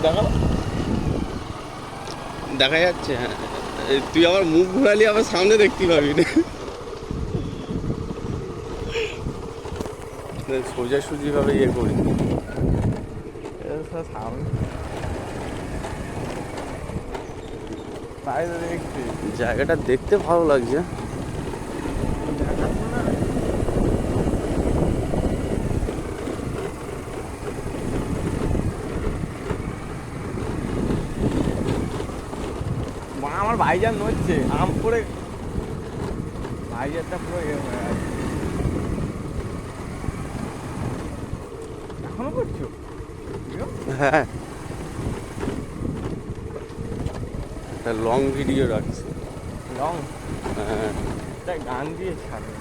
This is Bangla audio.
দেখা দেখা যাচ্ছে। হ্যাঁ, তুই আমার মুখ ঘুরালি আবার সামনে দেখতে পাবি না। সোজাসুজি ভাবে ইয়ে করি। তাই তো দেখছি জায়গাটা দেখতে ভালো লাগছে। আমার ভাইজান নড়ছে আম পরে ভাইজারটা পুরো ইয়ে হয়ে আছে। এখনো করছো? হ্যাঁ, একটা লং ভিডিও রাখছি। লং হ্যাঁ, একটা গান দিয়ে ছাড়বে।